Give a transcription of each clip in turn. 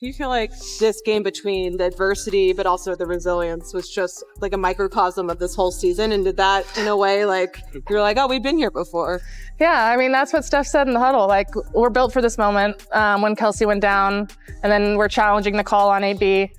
Do you feel like this game, between the adversity but also the resilience, was just like a microcosm of this whole season? And did that, in a way, like, you're like, oh, we've been here before? Yeah, I mean, that's what Steph said in the huddle. Like, we're built for this moment. When Kelsey went down, and then we're challenging the call on AB.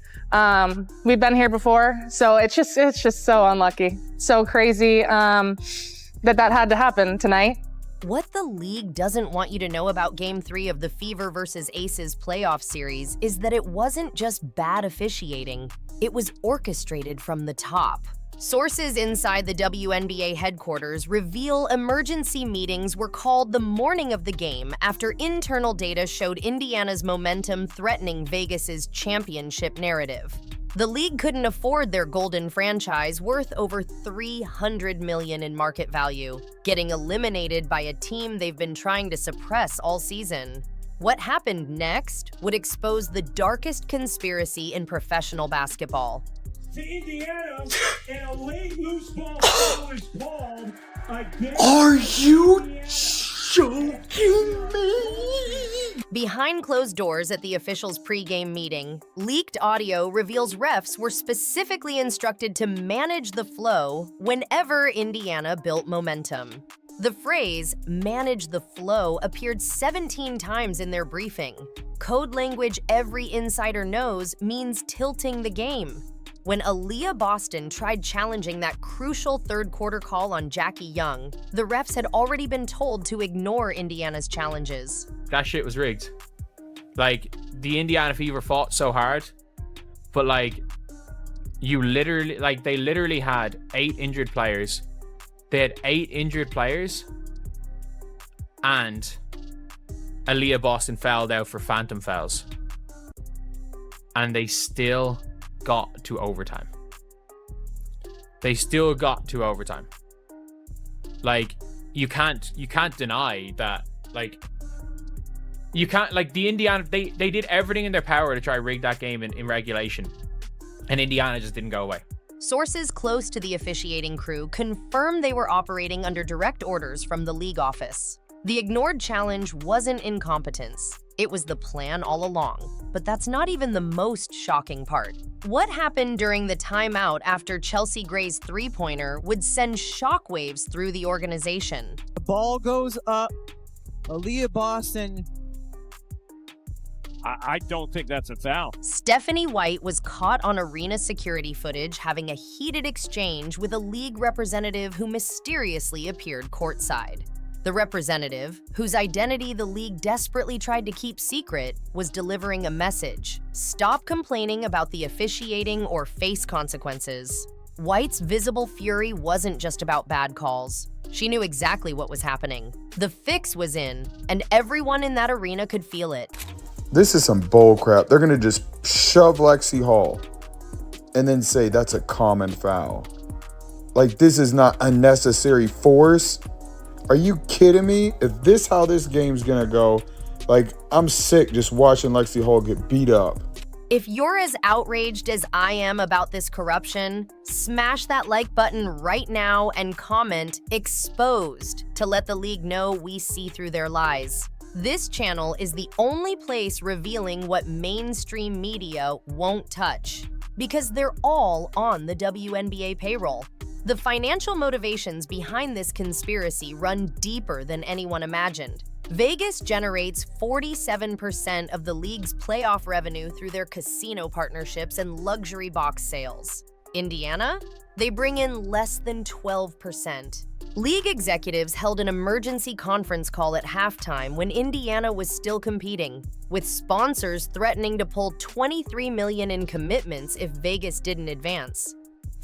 We've been here before, so it's just so unlucky, so crazy that had to happen tonight. What the league doesn't want you to know about Game 3 of the Fever vs. Aces playoff series is that it wasn't just bad officiating, it was orchestrated from the top. Sources inside the WNBA headquarters reveal emergency meetings were called the morning of the game after internal data showed Indiana's momentum threatening Vegas's championship narrative. The league couldn't afford their golden franchise, worth over $300 million in market value, getting eliminated by a team they've been trying to suppress all season. What happened next would expose the darkest conspiracy in professional basketball. To Indiana, and a late loose ball foul is called against. Are you joking me? Behind closed doors at the officials' pre-game meeting, leaked audio reveals refs were specifically instructed to manage the flow whenever Indiana built momentum. The phrase, manage the flow, appeared 17 times in their briefing. Code language every insider knows means tilting the game. When Aaliyah Boston tried challenging that crucial third-quarter call on Jackie Young, the refs had already been told to ignore Indiana's challenges. That shit was rigged. Like, the Indiana Fever fought so hard, but like, they literally had 8 injured players. They had 8 injured players, and Aaliyah Boston fouled out for phantom fouls. And they still got to overtime. Like, you can't deny that. Like, you can't, like, the Indiana, they did everything in their power to try to rig that game in regulation, and Indiana just didn't go away. Sources close to the officiating crew confirmed they were operating under direct orders from the league office. The ignored challenge wasn't incompetence. It was the plan all along. But that's not even the most shocking part. What happened during the timeout after Chelsea Gray's three-pointer would send shockwaves through the organization? The ball goes up. Aaliyah Boston. I don't think that's a foul. Stephanie White was caught on arena security footage having a heated exchange with a league representative who mysteriously appeared courtside. The representative, whose identity the league desperately tried to keep secret, was delivering a message: stop complaining about the officiating or face consequences. White's visible fury wasn't just about bad calls. She knew exactly what was happening. The fix was in, and everyone in that arena could feel it. This is some bull crap. They're going to just shove Lexi Hall and then say that's a common foul. Like, this is not unnecessary force. Are you kidding me? If this how this game's going to go, like, I'm sick just watching Lexi Hall get beat up. If you're as outraged as I am about this corruption, smash that like button right now and comment "exposed" to let the league know we see through their lies. This channel is the only place revealing what mainstream media won't touch, because they're all on the WNBA payroll. The financial motivations behind this conspiracy run deeper than anyone imagined. Vegas generates 47% of the league's playoff revenue through their casino partnerships and luxury box sales. Indiana? They bring in less than 12%. League executives held an emergency conference call at halftime when Indiana was still competing, with sponsors threatening to pull $23 million in commitments if Vegas didn't advance.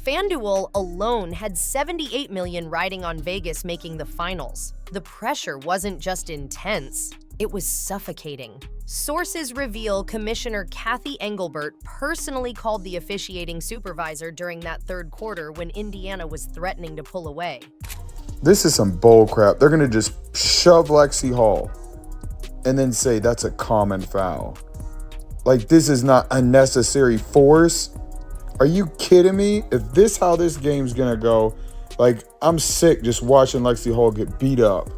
FanDuel alone had $78 million riding on Vegas making the finals. The pressure wasn't just intense, it was suffocating. Sources reveal Commissioner Kathy Engelbert personally called the officiating supervisor during that third quarter when Indiana was threatening to pull away. This is some bull crap. They're going to just shove Lexi Hall and then say that's a common foul. Like, this is not unnecessary force. Are you kidding me? If this how this game's going to go, like, I'm sick just watching Lexi Hall get beat up.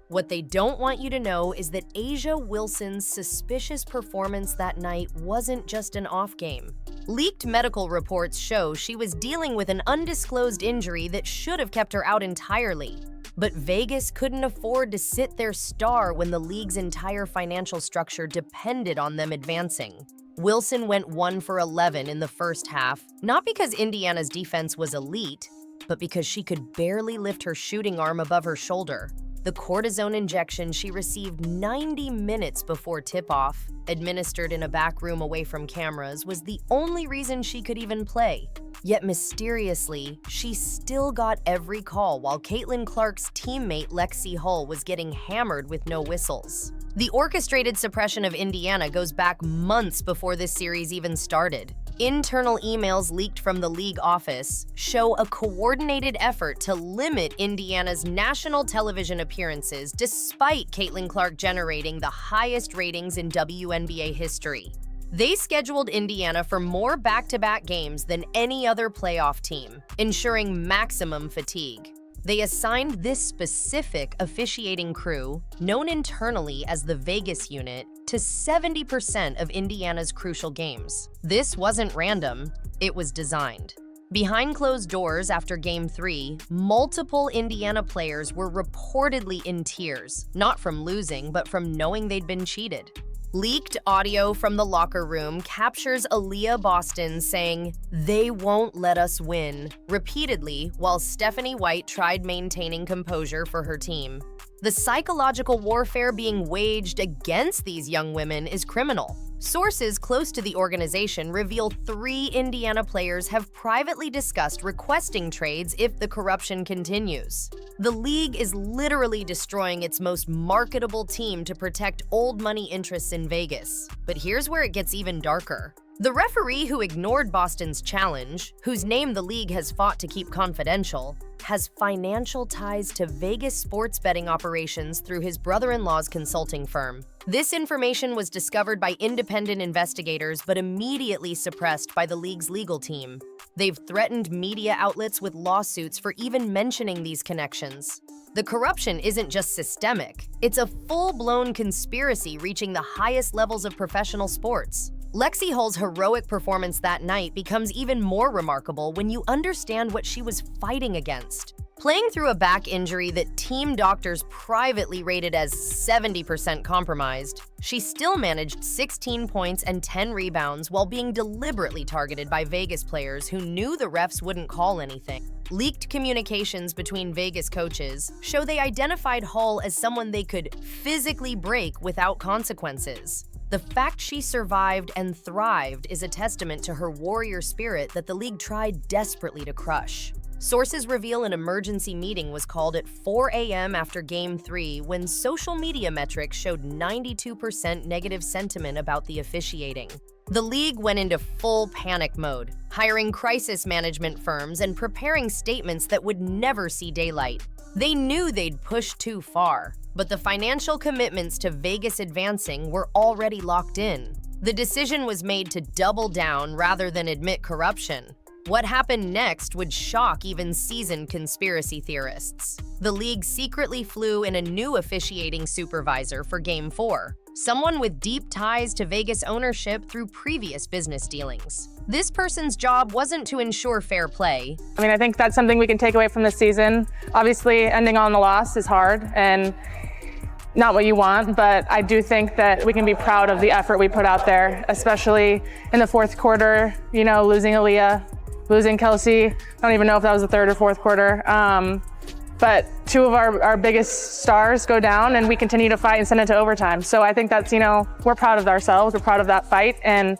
What they don't want you to know is that A'ja Wilson's suspicious performance that night wasn't just an off game. Leaked medical reports show she was dealing with an undisclosed injury that should have kept her out entirely. But Vegas couldn't afford to sit their star when the league's entire financial structure depended on them advancing. Wilson went 1 for 11 in the first half, not because Indiana's defense was elite, but because she could barely lift her shooting arm above her shoulder. The cortisone injection she received 90 minutes before tip-off, administered in a back room away from cameras, was the only reason she could even play. Yet mysteriously, she still got every call while Caitlin Clark's teammate Lexi Hull was getting hammered with no whistles. The orchestrated suppression of Indiana goes back months before this series even started. Internal emails leaked from the league office show a coordinated effort to limit Indiana's national television appearances despite Caitlin Clark generating the highest ratings in WNBA history. They scheduled Indiana for more back-to-back games than any other playoff team, ensuring maximum fatigue. They assigned this specific officiating crew, known internally as the Vegas unit, to 70% of Indiana's crucial games. This wasn't random, it was designed. Behind closed doors after Game 3, multiple Indiana players were reportedly in tears, not from losing, but from knowing they'd been cheated. Leaked audio from the locker room captures Aaliyah Boston saying, "They won't let us win," repeatedly, while Stephanie White tried maintaining composure for her team. The psychological warfare being waged against these young women is criminal. Sources close to the organization reveal 3 Indiana players have privately discussed requesting trades if the corruption continues. The league is literally destroying its most marketable team to protect old money interests in Vegas. But here's where it gets even darker. The referee who ignored Boston's challenge, whose name the league has fought to keep confidential, has financial ties to Vegas sports betting operations through his brother-in-law's consulting firm. This information was discovered by independent investigators but immediately suppressed by the league's legal team. They've threatened media outlets with lawsuits for even mentioning these connections. The corruption isn't just systemic, it's a full-blown conspiracy reaching the highest levels of professional sports. Lexi Hull's heroic performance that night becomes even more remarkable when you understand what she was fighting against. Playing through a back injury that team doctors privately rated as 70% compromised, she still managed 16 points and 10 rebounds while being deliberately targeted by Vegas players who knew the refs wouldn't call anything. Leaked communications between Vegas coaches show they identified Hull as someone they could physically break without consequences. The fact she survived and thrived is a testament to her warrior spirit that the league tried desperately to crush. Sources reveal an emergency meeting was called at 4 a.m. after Game 3 when social media metrics showed 92% negative sentiment about the officiating. The league went into full panic mode, hiring crisis management firms and preparing statements that would never see daylight. They knew they'd pushed too far, but the financial commitments to Vegas advancing were already locked in. The decision was made to double down rather than admit corruption. What happened next would shock even seasoned conspiracy theorists. The league secretly flew in a new officiating supervisor for Game 4, someone with deep ties to Vegas ownership through previous business dealings. This person's job wasn't to ensure fair play. I think that's something we can take away from this season. Obviously, ending on the loss is hard and not what you want, but I do think that we can be proud of the effort we put out there, especially in the fourth quarter, losing Aaliyah, losing Kelsey. I don't even know if that was the third or fourth quarter. But 2 of our biggest stars go down and we continue to fight and send it to overtime. So I think that's, we're proud of ourselves. We're proud of that fight. And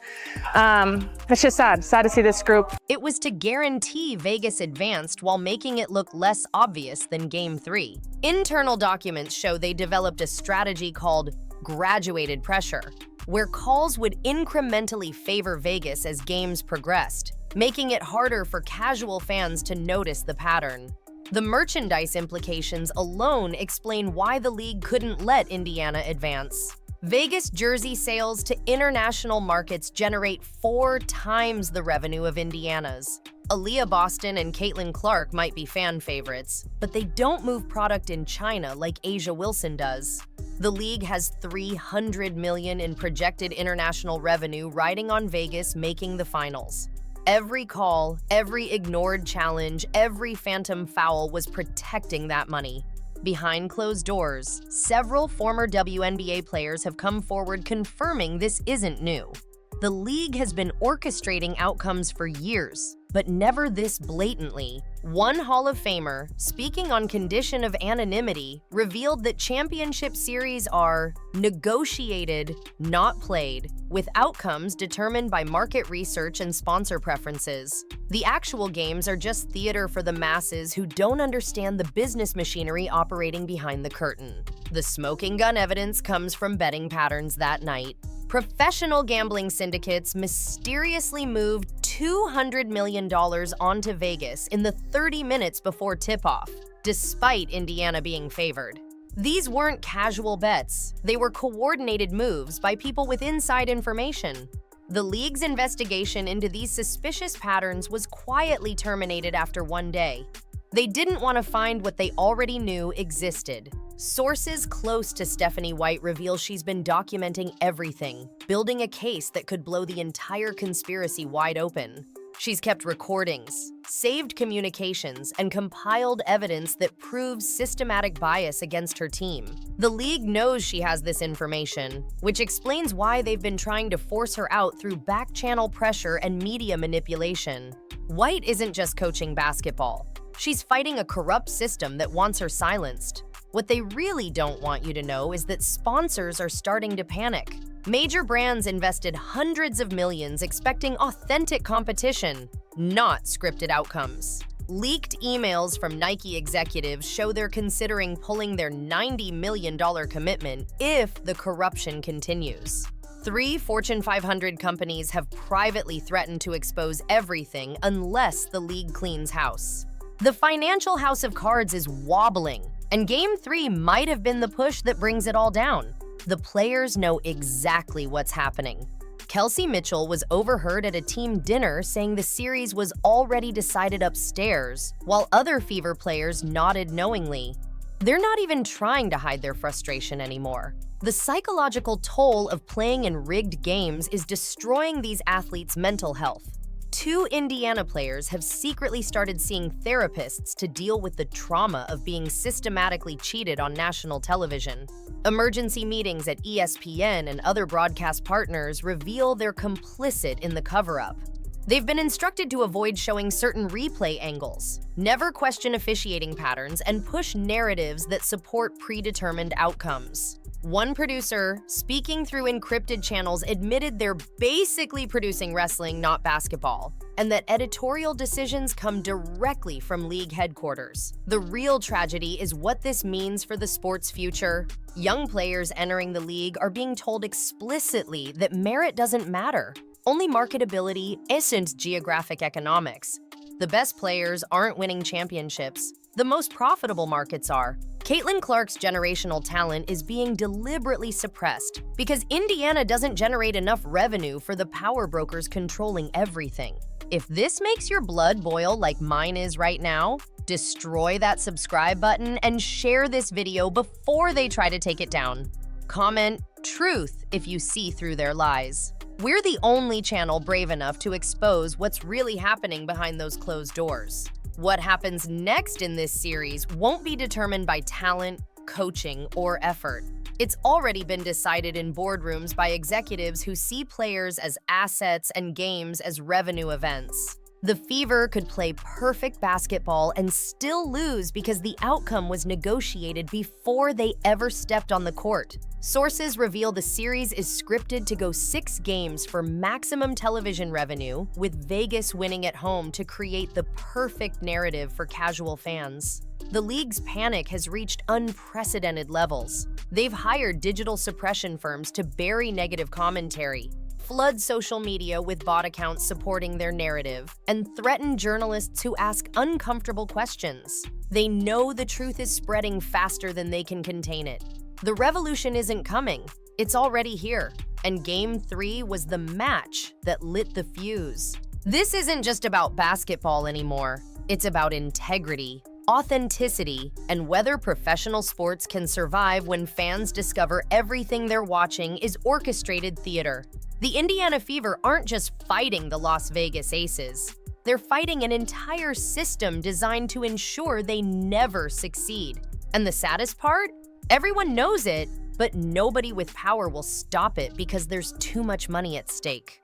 it's just sad to see this group. It was to guarantee Vegas advanced while making it look less obvious than Game 3. Internal documents show they developed a strategy called graduated pressure, where calls would incrementally favor Vegas as games progressed, making it harder for casual fans to notice the pattern. The merchandise implications alone explain why the league couldn't let Indiana advance. Vegas jersey sales to international markets generate 4 times the revenue of Indiana's. Aaliyah Boston and Caitlin Clark might be fan favorites, but they don't move product in China like Asia Wilson does. The league has $300 million in projected international revenue riding on Vegas making the finals. Every call, every ignored challenge, every phantom foul was protecting that money. Behind closed doors, several former WNBA players have come forward confirming this isn't new. The league has been orchestrating outcomes for years, but never this blatantly. One Hall of Famer, speaking on condition of anonymity, revealed that championship series are negotiated, not played, with outcomes determined by market research and sponsor preferences. The actual games are just theater for the masses who don't understand the business machinery operating behind the curtain. The smoking gun evidence comes from betting patterns that night. Professional gambling syndicates mysteriously moved $200 million onto Vegas in the 30 minutes before tip-off, despite Indiana being favored. These weren't casual bets. They were coordinated moves by people with inside information. The league's investigation into these suspicious patterns was quietly terminated after one day. They didn't want to find what they already knew existed. Sources close to Stephanie White reveal she's been documenting everything, building a case that could blow the entire conspiracy wide open. She's kept recordings, saved communications, and compiled evidence that proves systematic bias against her team. The league knows she has this information, which explains why they've been trying to force her out through back-channel pressure and media manipulation. White isn't just coaching basketball. She's fighting a corrupt system that wants her silenced. What they really don't want you to know is that sponsors are starting to panic. Major brands invested hundreds of millions expecting authentic competition, not scripted outcomes. Leaked emails from Nike executives show they're considering pulling their $90 million commitment if the corruption continues. 3 Fortune 500 companies have privately threatened to expose everything unless the league cleans house. The financial house of cards is wobbling, and Game 3 might have been the push that brings it all down. The players know exactly what's happening. Kelsey Mitchell was overheard at a team dinner saying the series was already decided upstairs, while other Fever players nodded knowingly. They're not even trying to hide their frustration anymore. The psychological toll of playing in rigged games is destroying these athletes' mental health. 2 Indiana players have secretly started seeing therapists to deal with the trauma of being systematically cheated on national television. Emergency meetings at ESPN and other broadcast partners reveal they're complicit in the cover-up. They've been instructed to avoid showing certain replay angles, never question officiating patterns, and push narratives that support predetermined outcomes. One producer, speaking through encrypted channels, admitted they're basically producing wrestling, not basketball, and that editorial decisions come directly from league headquarters. The real tragedy is what this means for the sport's future. Young players entering the league are being told explicitly that merit doesn't matter. Only marketability isn't geographic economics. The best players aren't winning championships. The most profitable markets are. Caitlin Clark's generational talent is being deliberately suppressed because Indiana doesn't generate enough revenue for the power brokers controlling everything. If this makes your blood boil like mine is right now, destroy that subscribe button and share this video before they try to take it down. Comment truth if you see through their lies. We're the only channel brave enough to expose what's really happening behind those closed doors. What happens next in this series won't be determined by talent, coaching, or effort. It's already been decided in boardrooms by executives who see players as assets and games as revenue events. The Fever could play perfect basketball and still lose because the outcome was negotiated before they ever stepped on the court. Sources reveal the series is scripted to go 6 games for maximum television revenue, with Vegas winning at home to create the perfect narrative for casual fans. The league's panic has reached unprecedented levels. They've hired digital suppression firms to bury negative commentary, flood social media with bot accounts supporting their narrative, and threaten journalists who ask uncomfortable questions. They know the truth is spreading faster than they can contain it. The revolution isn't coming, it's already here, and Game 3 was the match that lit the fuse. This isn't just about basketball anymore. It's about integrity, authenticity, and whether professional sports can survive when fans discover everything they're watching is orchestrated theater. The Indiana Fever aren't just fighting the Las Vegas Aces. They're fighting an entire system designed to ensure they never succeed. And the saddest part? Everyone knows it, but nobody with power will stop it because there's too much money at stake.